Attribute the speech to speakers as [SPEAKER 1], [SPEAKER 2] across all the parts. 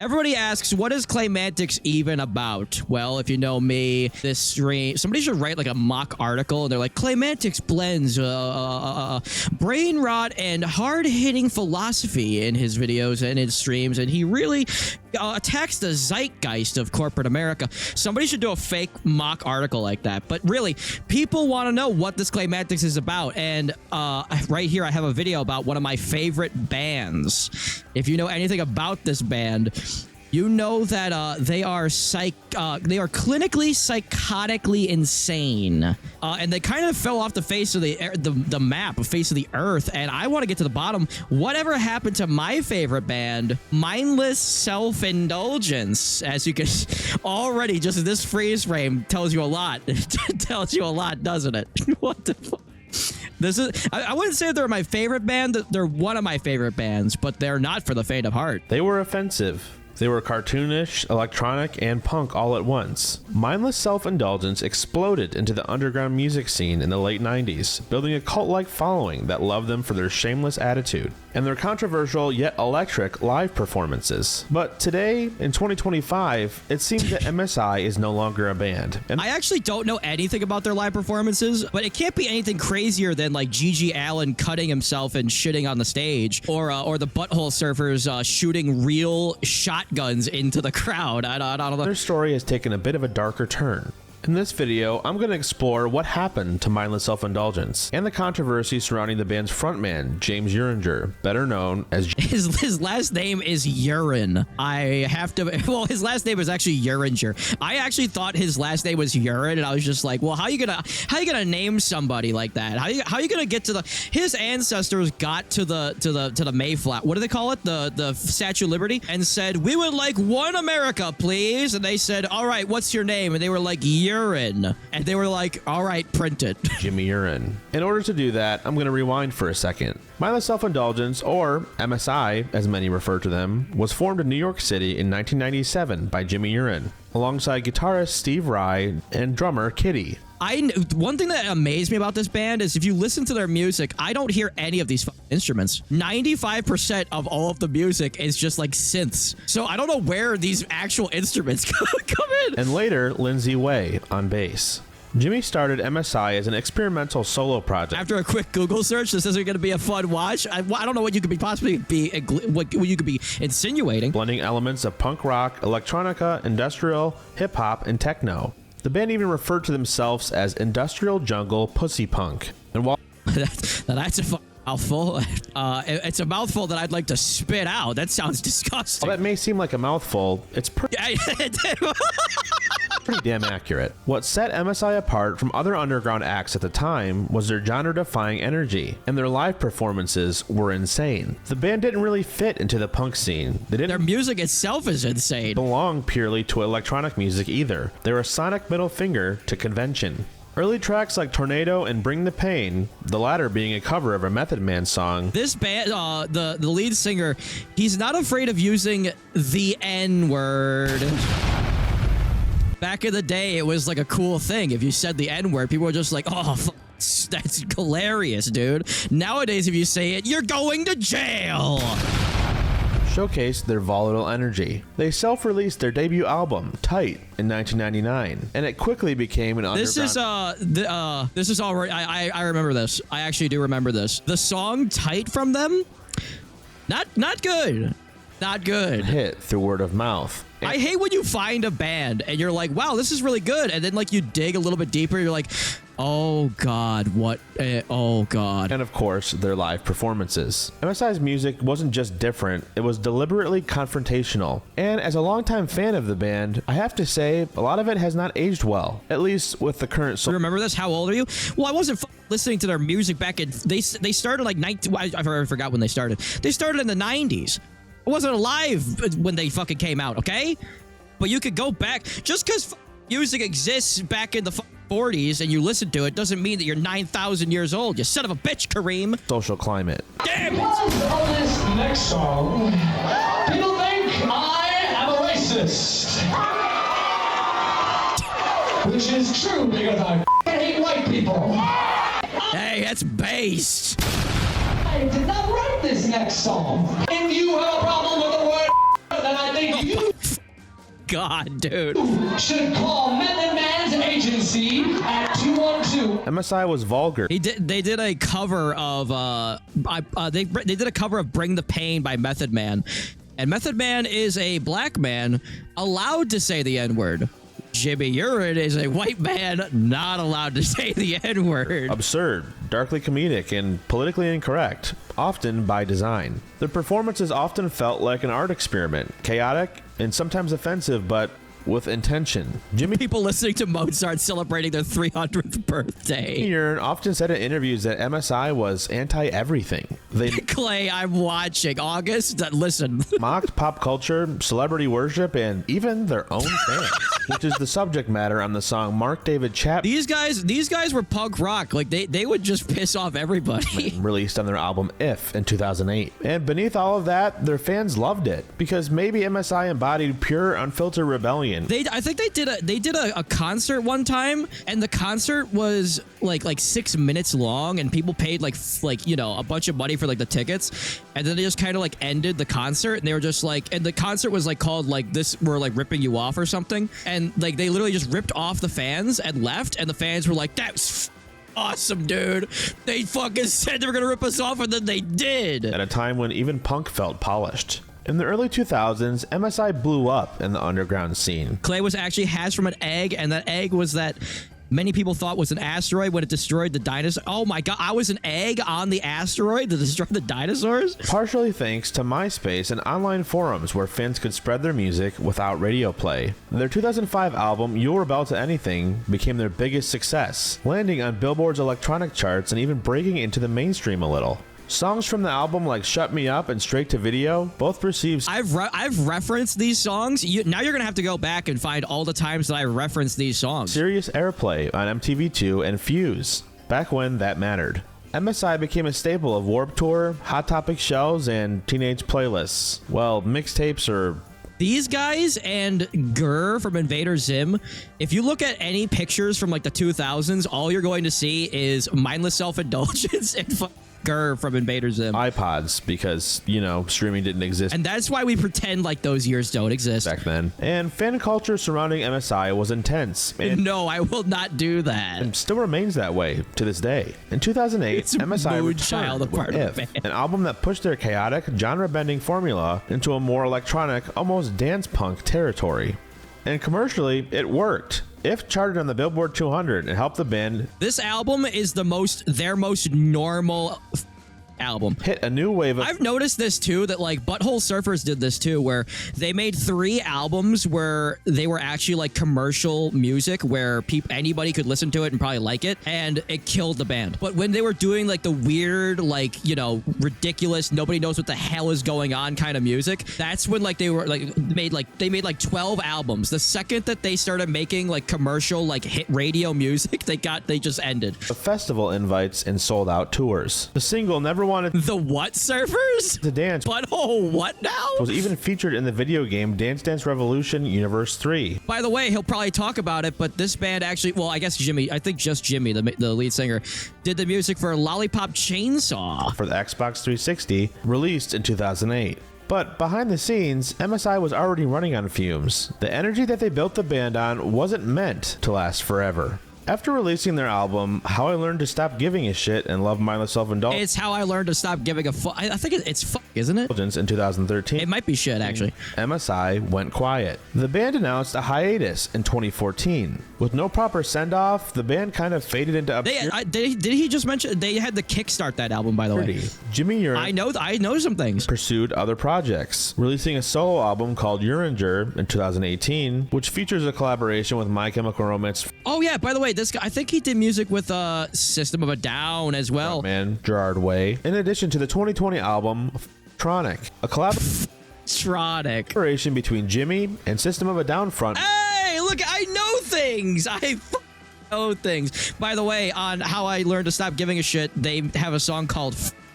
[SPEAKER 1] Everybody asks, what is Claymantics even about? Well, if you know me, this stream, somebody should write like a mock article, and they're like, Claymantics blends brain rot and hard-hitting philosophy in his videos and his streams, and he really attacks the zeitgeist of corporate America. Somebody should do a fake mock article like that. But really, people want to know what this Claymantics is about, and right here I have a video about one of my favorite bands. If you know anything about this band, you know that they are clinically psychotically insane, and they kind of fell off the face of the map, the face of the earth. And I want to get to the bottom. Whatever happened to my favorite band, Mindless Self-Indulgence? As you can already, just this freeze frame tells you a lot. It tells you a lot, doesn't it? What the fuck? This is, I wouldn't say they're my favorite band. They're one of my favorite bands, but they're not for the faint of heart.
[SPEAKER 2] They were offensive. They were cartoonish, electronic, and punk all at once. Mindless Self-Indulgence exploded into the underground music scene in the late 90s, building a cult-like following that loved them for their shameless attitude and their controversial yet electric live performances. But today, in 2025, it seems that MSI is no longer a band. And
[SPEAKER 1] I actually don't know anything about their live performances, but it can't be anything crazier than like G.G. Allen cutting himself and shitting on the stage, or the Butthole Surfers shooting real shotguns into the crowd. I don't know.
[SPEAKER 2] Their story has taken a bit of a darker turn. In this video, I'm going to explore what happened to Mindless Self-Indulgence and the controversy surrounding the band's frontman, James Euringer, better known as...
[SPEAKER 1] His last name is Urine. I have to... Well, his last name is actually Euringer. I actually thought his last name was Urine, and I was just like, well, how you gonna name somebody like that? How you gonna get to the... His ancestors got to the Mayflower. What do they call it? The Statue of Liberty, and said, we would like one America, please. And they said, all right, what's your name? And they were like, Urine. And they were like, all right, print it.
[SPEAKER 2] Jimmy Urine. In order to do that, I'm going to rewind for a second. Mindless Self-Indulgence, or MSI, as many refer to them, was formed in New York City in 1997 by Jimmy Urine, alongside guitarist Steve Rye and drummer Kitty.
[SPEAKER 1] One thing that amazed me about this band is if you listen to their music, I don't hear any of these instruments. 95% of all of the music is just like synths. So I don't know where these actual instruments come in.
[SPEAKER 2] And later, Lindsay Way on bass. Jimmy started MSI as an experimental solo project.
[SPEAKER 1] After a quick Google search, this isn't going to be a fun watch. I don't know what you could what you could be insinuating.
[SPEAKER 2] Blending elements of punk rock, electronica, industrial, hip hop, and techno. The band even referred to themselves as Industrial Jungle Pussy Punk. And while
[SPEAKER 1] that's a mouthful, it's a mouthful that I'd like to spit out. That sounds disgusting.
[SPEAKER 2] While that may seem like a mouthful, it's pretty damn accurate. What set MSI apart from other underground acts at the time was their genre-defying energy, and their live performances were insane. The band didn't really fit into the punk scene.
[SPEAKER 1] Their music itself is insane.
[SPEAKER 2] Belong purely to electronic music either. They were a sonic middle finger to convention. Early tracks like Tornado and Bring the Pain, the latter being a cover of a Method Man song.
[SPEAKER 1] This band, the lead singer, he's not afraid of using the N-word. Back in the day, it was like a cool thing. If you said the N-word, people were just like, oh, that's hilarious, dude. Nowadays, if you say it, you're going to jail.
[SPEAKER 2] Showcased their volatile energy. They self-released their debut album, Tight, in 1999, and it quickly became an underground...
[SPEAKER 1] This is all right. I remember this. I actually do remember this. The song Tight from them, not good. Not good.
[SPEAKER 2] Hit through word of mouth.
[SPEAKER 1] I hate when you find a band and you're like, wow, this is really good. And then like you dig a little bit deeper. You're like, oh God, what? Oh God.
[SPEAKER 2] And of course, their live performances. MSI's music wasn't just different. It was deliberately confrontational. And as a longtime fan of the band, I have to say, a lot of it has not aged well. At least with the current...
[SPEAKER 1] You remember this? How old are you? Well, I wasn't listening to their music back in... They started like 19... I forgot when they started. They started in the 90s. I wasn't alive when they fucking came out, okay? But you could go back. Just because music exists back in the 40s and you listen to it doesn't mean that you're 9,000 years old, you son of a bitch, Kareem.
[SPEAKER 2] Social climate.
[SPEAKER 1] Damn it!
[SPEAKER 3] Because of this next song, people think I am a racist. Which is true because I hate white people.
[SPEAKER 1] Hey, that's based.
[SPEAKER 3] I did not write this next song. If you have a problem with the word, then I think You
[SPEAKER 1] God, dude.
[SPEAKER 3] should call Method Man's agency at 212.
[SPEAKER 2] MSI was vulgar.
[SPEAKER 1] They did a cover of they did a cover of "Bring the Pain" by Method Man, and Method Man is a black man allowed to say the N-word. Jimmy Urine is a white man not allowed to say the N-word.
[SPEAKER 2] Absurd, darkly comedic, and politically incorrect, often by design. Their performances often felt like an art experiment, chaotic and sometimes offensive, but with intention. Jimmy
[SPEAKER 1] People listening to Mozart celebrating their 300th birthday.
[SPEAKER 2] Urine often said in interviews that MSI was anti-everything. They
[SPEAKER 1] Clay, I'm watching. August, listen.
[SPEAKER 2] mocked pop culture, celebrity worship, and even their own fans, which is the subject matter on the song Mark David Chapman,
[SPEAKER 1] These guys were punk rock. Like they would just piss off everybody.
[SPEAKER 2] released on their album If in 2008. And beneath all of that, their fans loved it because maybe MSI embodied pure, unfiltered rebellion.
[SPEAKER 1] I think they did a concert one time, and the concert was like 6 minutes long, and people paid like a bunch of money for like the tickets, and then they just kind of like ended the concert, and they were just like, and the concert was like called like this, we're like ripping you off or something, and like they literally just ripped off the fans and left, and the fans were like, that's awesome, dude. They fucking said they were gonna rip us off, and then they did.
[SPEAKER 2] At a time when even punk felt polished. In the early 2000s, MSI blew up in the underground scene.
[SPEAKER 1] Clay was actually hatched from an egg, and that egg was that many people thought was an asteroid when it destroyed the dinosaurs. Oh my god, I was an egg on the asteroid that destroyed the dinosaurs?
[SPEAKER 2] Partially thanks to MySpace and online forums where fans could spread their music without radio play. Their 2005 album, You'll Rebel to Anything, became their biggest success, landing on Billboard's electronic charts and even breaking into the mainstream a little. Songs from the album like Shut Me Up and Straight to Video both received
[SPEAKER 1] I've referenced these songs. Now you're gonna have to go back and find all the times that I referenced these songs.
[SPEAKER 2] serious airplay on MTV2 and Fuse, back when that mattered. MSI became a staple of Warped Tour, Hot Topic shells, and teenage playlists. Well, mixtapes or
[SPEAKER 1] These guys and Gurr from Invader Zim, if you look at any pictures from like the 2000s, all you're going to see is mindless self-indulgence and Gurr from Invader Zim.
[SPEAKER 2] iPods because, streaming didn't exist
[SPEAKER 1] And that's why we pretend like those years don't exist.
[SPEAKER 2] back then. And fan culture surrounding MSI was intense and
[SPEAKER 1] No, I will not do that.
[SPEAKER 2] still remains that way to this day. In 2008,
[SPEAKER 1] It's a
[SPEAKER 2] MSI
[SPEAKER 1] moonchild
[SPEAKER 2] returned with
[SPEAKER 1] apart of
[SPEAKER 2] If,
[SPEAKER 1] the band.
[SPEAKER 2] an album that pushed their chaotic, genre-bending formula into a more electronic, almost dance punk territory. And commercially, it worked. If charted on the Billboard 200 and helped the band
[SPEAKER 1] This album is their most normal album.
[SPEAKER 2] hit a new wave of
[SPEAKER 1] I've noticed this too, that like Butthole Surfers did this too, where they made 3 albums where they were actually like commercial music where anybody could listen to it and probably like it, and it killed the band. But when they were doing like the weird, like, ridiculous, nobody knows what the hell is going on kind of music, that's when like they made like 12 albums. The second that they started making like commercial like hit radio music, they just ended.
[SPEAKER 2] festival invites and sold-out tours. The single Never Wanted
[SPEAKER 1] The what surfers?
[SPEAKER 2] to Dance
[SPEAKER 1] Butthole what now?
[SPEAKER 2] was even featured in the video game Dance Dance Revolution Universe 3.
[SPEAKER 1] By the way, he'll probably talk about it, but this band actually, well, I guess Jimmy, I think just Jimmy, the lead singer, did the music for Lollipop Chainsaw.
[SPEAKER 2] For the Xbox 360, released in 2008. But behind the scenes, MSI was already running on fumes. The energy that they built the band on wasn't meant to last forever. After releasing their album, How I Learned to Stop Giving a Shit and Love Mindless Self-Indulgence
[SPEAKER 1] It's how I learned to stop giving a fuck. I think it's fuck, isn't it?
[SPEAKER 2] in 2013,
[SPEAKER 1] It might be shit, actually.
[SPEAKER 2] MSI went quiet. The band announced a hiatus in 2014. With no proper send-off, the band kind of faded into obscurity.
[SPEAKER 1] Did he just mention they had to kickstart that album, by the way?
[SPEAKER 2] Jimmy Urine
[SPEAKER 1] I know some things.
[SPEAKER 2] pursued other projects, releasing a solo album called Uringer in 2018, which features a collaboration with My Chemical Romance
[SPEAKER 1] Oh yeah, by the way, this guy, I think he did music with System of a Down as well.
[SPEAKER 2] man Gerard Way, in addition to the 2020 album Tronic, a
[SPEAKER 1] Tronic.
[SPEAKER 2] collaboration between Jimmy and System of a Down front
[SPEAKER 1] Hey, look, I know things. Know things. By the way, on How I Learned to Stop Giving a Shit, they have a song called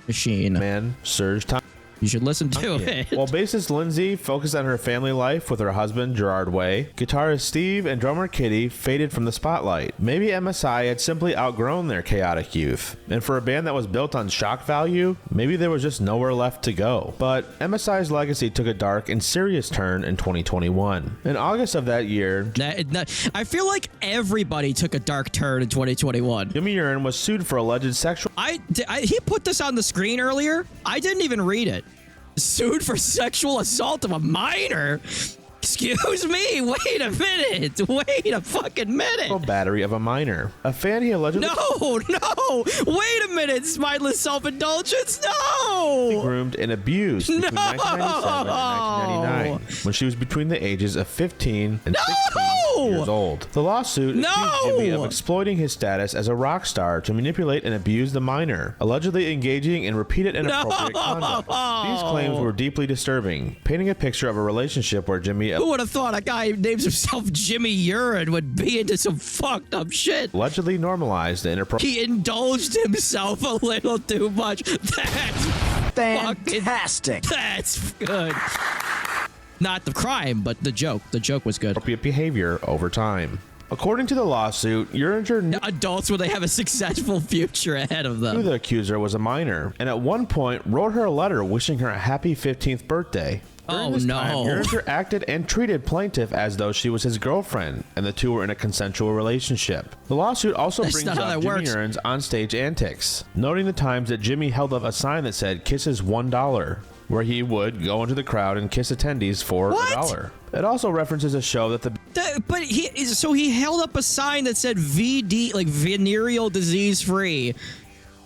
[SPEAKER 1] Machine.
[SPEAKER 2] man Serge Tankian.
[SPEAKER 1] You should listen to it.
[SPEAKER 2] While bassist Lindsay focused on her family life with her husband, Gerard Way, guitarist Steve and drummer Kitty faded from the spotlight. Maybe MSI had simply outgrown their chaotic youth. And for a band that was built on shock value, maybe there was just nowhere left to go. But MSI's legacy took a dark and serious turn in 2021. In August of that year,
[SPEAKER 1] I feel like everybody took a dark turn in 2021.
[SPEAKER 2] Jimmy Urine was sued for alleged sexual...
[SPEAKER 1] He put this on the screen earlier. I didn't even read it. Sued for sexual assault of a minor? Excuse me, wait a minute. Wait a fucking minute.
[SPEAKER 2] battery of a minor. A fan he allegedly...
[SPEAKER 1] No, wait a minute. Mindless self-indulgence, no.
[SPEAKER 2] groomed and abused between 1997 and 1999 when she was between the ages of 15 and 16 years old. The lawsuit accused Jimmy of exploiting his status as a rock star to manipulate and abuse the minor, allegedly engaging in repeated inappropriate conduct. These claims were deeply disturbing, painting a picture of a relationship where Jimmy...
[SPEAKER 1] Who would have thought a guy who names himself Jimmy Urine would be into some fucked up shit?
[SPEAKER 2] Allegedly normalized the inappropriate...
[SPEAKER 1] He indulged himself a little too much. That's
[SPEAKER 4] fantastic.
[SPEAKER 1] That's good. Not the crime, but the joke. The joke was good.
[SPEAKER 2] behavior over time. According to the lawsuit, Euringer knew
[SPEAKER 1] Adults where they have a successful future ahead of them.
[SPEAKER 2] the accuser was a minor, and at one point wrote her a letter wishing her a happy 15th birthday. During this time, Euringer acted and treated plaintiff as though she was his girlfriend, and the two were in a consensual relationship. The lawsuit also brings up Jimmy Urine's onstage antics, noting the times that Jimmy held up a sign that said "Kisses $1," where he would go into the crowd and kiss attendees for $1. It also references a show that
[SPEAKER 1] but he held up a sign that said VD, like venereal disease free.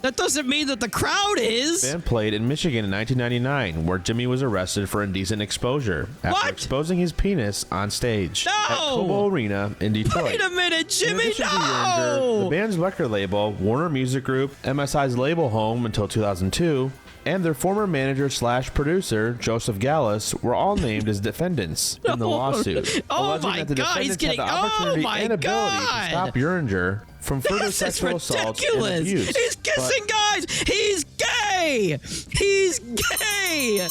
[SPEAKER 1] That doesn't mean that the crowd is.
[SPEAKER 2] Band played in Michigan in 1999, where Jimmy was arrested for indecent exposure after exposing his penis on stage at Cobo Arena in Detroit.
[SPEAKER 1] Wait a minute, Jimmy,
[SPEAKER 2] the band's record label, Warner Music Group, MSI's label home until 2002, and their former manager / producer, Joseph Gallus, were all named as defendants in the lawsuit.
[SPEAKER 1] Oh my
[SPEAKER 2] that the
[SPEAKER 1] God, he's getting...
[SPEAKER 2] had the opportunity and ability to stop Euringer from further sexual assaults and abuse.
[SPEAKER 1] He's kissing guys. He's gay. He's gay.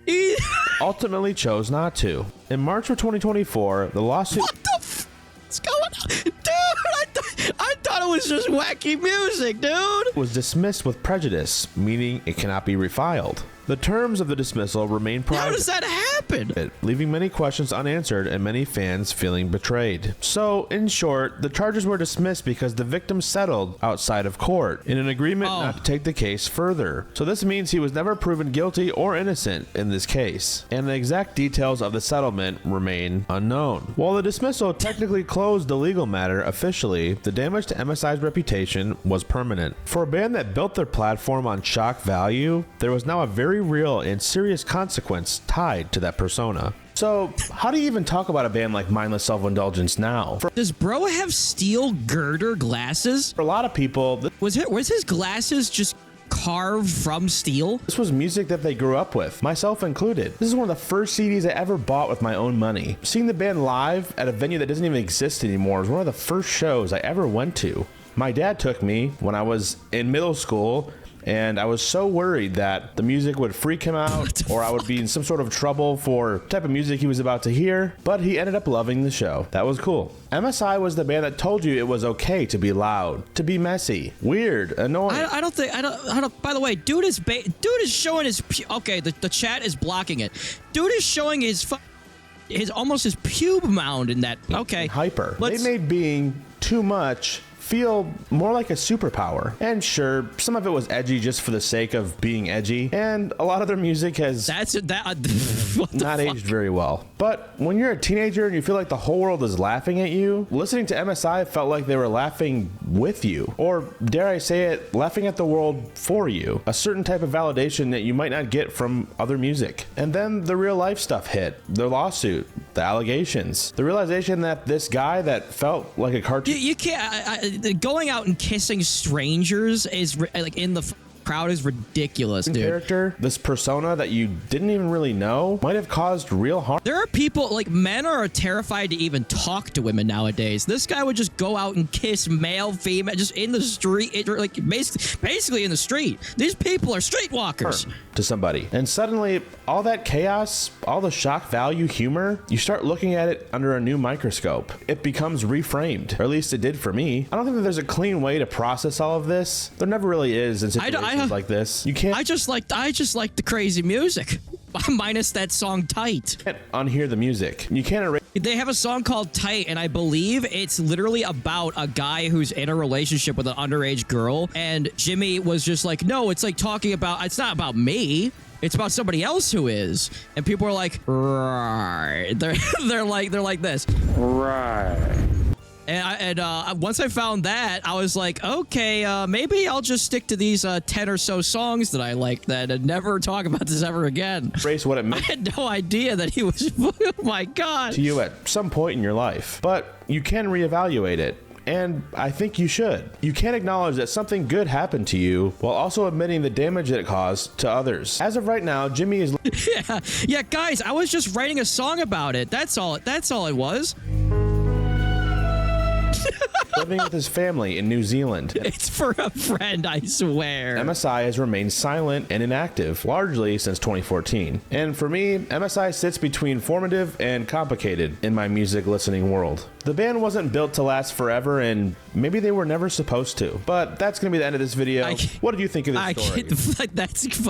[SPEAKER 1] He
[SPEAKER 2] ultimately chose not to. In March of 2024, the lawsuit...
[SPEAKER 1] What the f*** is going on? Dude, I thought it was just wacky music, dude.
[SPEAKER 2] Was dismissed with prejudice, meaning it cannot be refiled. The terms of the dismissal remain private.
[SPEAKER 1] How does that happen?
[SPEAKER 2] Leaving many questions unanswered and many fans feeling betrayed. So, in short, the charges were dismissed because the victim settled outside of court in an agreement not to take the case further. So this means he was never proven guilty or innocent in this case, and the exact details of the settlement remain unknown. While the dismissal technically closed the legal matter officially, the damage to MSI's reputation was permanent. For a band that built their platform on shock value, there was now a very real and serious consequence tied to that persona. So, how do you even talk about a band like Mindless Self-Indulgence now?
[SPEAKER 1] Does bro have steel girder glasses?
[SPEAKER 2] For a lot of people,
[SPEAKER 1] was his glasses just carved from steel?
[SPEAKER 2] This was music that they grew up with, myself included. This is one of the first CDs I ever bought with my own money. Seeing the band live at a venue that doesn't even exist anymore was one of the first shows I ever went to. My dad took me when I was in middle school, and I was so worried that the music would freak him out or I would be in some sort of trouble for the type of music he was about to hear, but he ended up loving the show. That was cool. MSI was the band that told you it was okay to be loud, to be messy, weird, annoying.
[SPEAKER 1] I don't. By the way, dude is showing his. Okay, the chat is blocking it. Dude is showing his almost his pube mound in that. Okay.
[SPEAKER 2] Hyper. They made being too much feel more like a superpower. And sure, some of it was edgy just for the sake of being edgy, and a lot of their music has not aged very well. But when you're a teenager and you feel like the whole world is laughing at you, listening to MSI felt like they were laughing with you, or dare I say it, laughing at the world for you. A certain type of validation that you might not get from other music. And then the real life stuff hit. The lawsuit, the allegations, the realization that this guy that felt like a cartoon.
[SPEAKER 1] You can't. Going out and kissing strangers is like in the crowd is ridiculous, dude.
[SPEAKER 2] Character, this persona that you didn't even really know, might have caused real harm.
[SPEAKER 1] There are people, like, men are terrified to even talk to women nowadays. This guy would just go out and kiss male, female, just in the street, like, basically in the street. These people are streetwalkers.
[SPEAKER 2] To somebody. And suddenly, all that chaos, all the shock value humor, you start looking at it under a new microscope. It becomes reframed, or at least it did for me. I don't think that there's a clean way to process all of this. There never really is in situations like this. You can't.
[SPEAKER 1] I just like the crazy music. Minus that song Tight.
[SPEAKER 2] You can't unhear the music. You can't erase.
[SPEAKER 1] They have a song called Tight, and I believe it's literally about a guy who's in a relationship with an underage girl, and Jimmy was just like, no, it's like talking about, it's not about me. It's about somebody else who is. And people are like, right. They're like this.
[SPEAKER 4] Right.
[SPEAKER 1] And once I found that, I was like, okay, maybe I'll just stick to these 10 or so songs that I like that and never talk about this ever again.
[SPEAKER 2] Erase what it meant.
[SPEAKER 1] I had no idea that he was, oh my God.
[SPEAKER 2] To you at some point in your life. But you can reevaluate it. And I think you should. You can't acknowledge that something good happened to you while also admitting the damage that it caused to others. As of right now, Jimmy is...
[SPEAKER 1] Yeah, guys, I was just writing a song about it. That's all it was.
[SPEAKER 2] living with his family in New Zealand.
[SPEAKER 1] It's for a friend, I swear.
[SPEAKER 2] MSI has remained silent and inactive, largely since 2014. And for me, MSI sits between formative and complicated in my music listening world. The band wasn't built to last forever, and maybe they were never supposed to. But that's going to be the end of this video. What did you think of this story?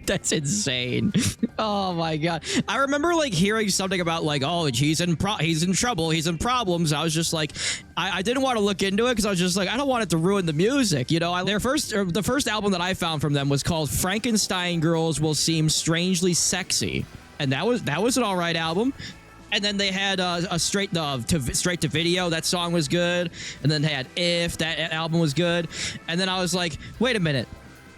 [SPEAKER 1] That's insane. Oh my god. I remember like hearing something about like, oh, he's in trouble, he's in problems. I was just like, I didn't want to look into it because I was just like, I don't want it to ruin the music, you know. The first album that I found from them was called Frankenstein Girls Will Seem Strangely Sexy, and that was an all right album. And then they had a straight to video. That song was good. And then they had If. That album was good. And then I was like, wait a minute.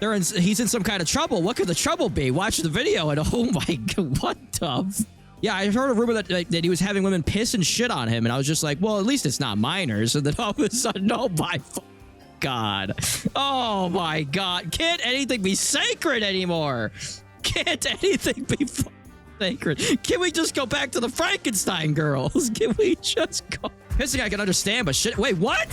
[SPEAKER 1] He's in some kind of trouble. What could the trouble be? Watch the video and oh my god, what the? Yeah, I heard a rumor that he was having women piss and shit on him, and I was just like, well, at least it's not minors. And then all of a sudden, oh my god, oh my god, can't anything be sacred anymore? Can't anything be sacred? Can we just go back to the Frankenstein girls? Can we just go? Pissing I can understand, but shit. Wait, what?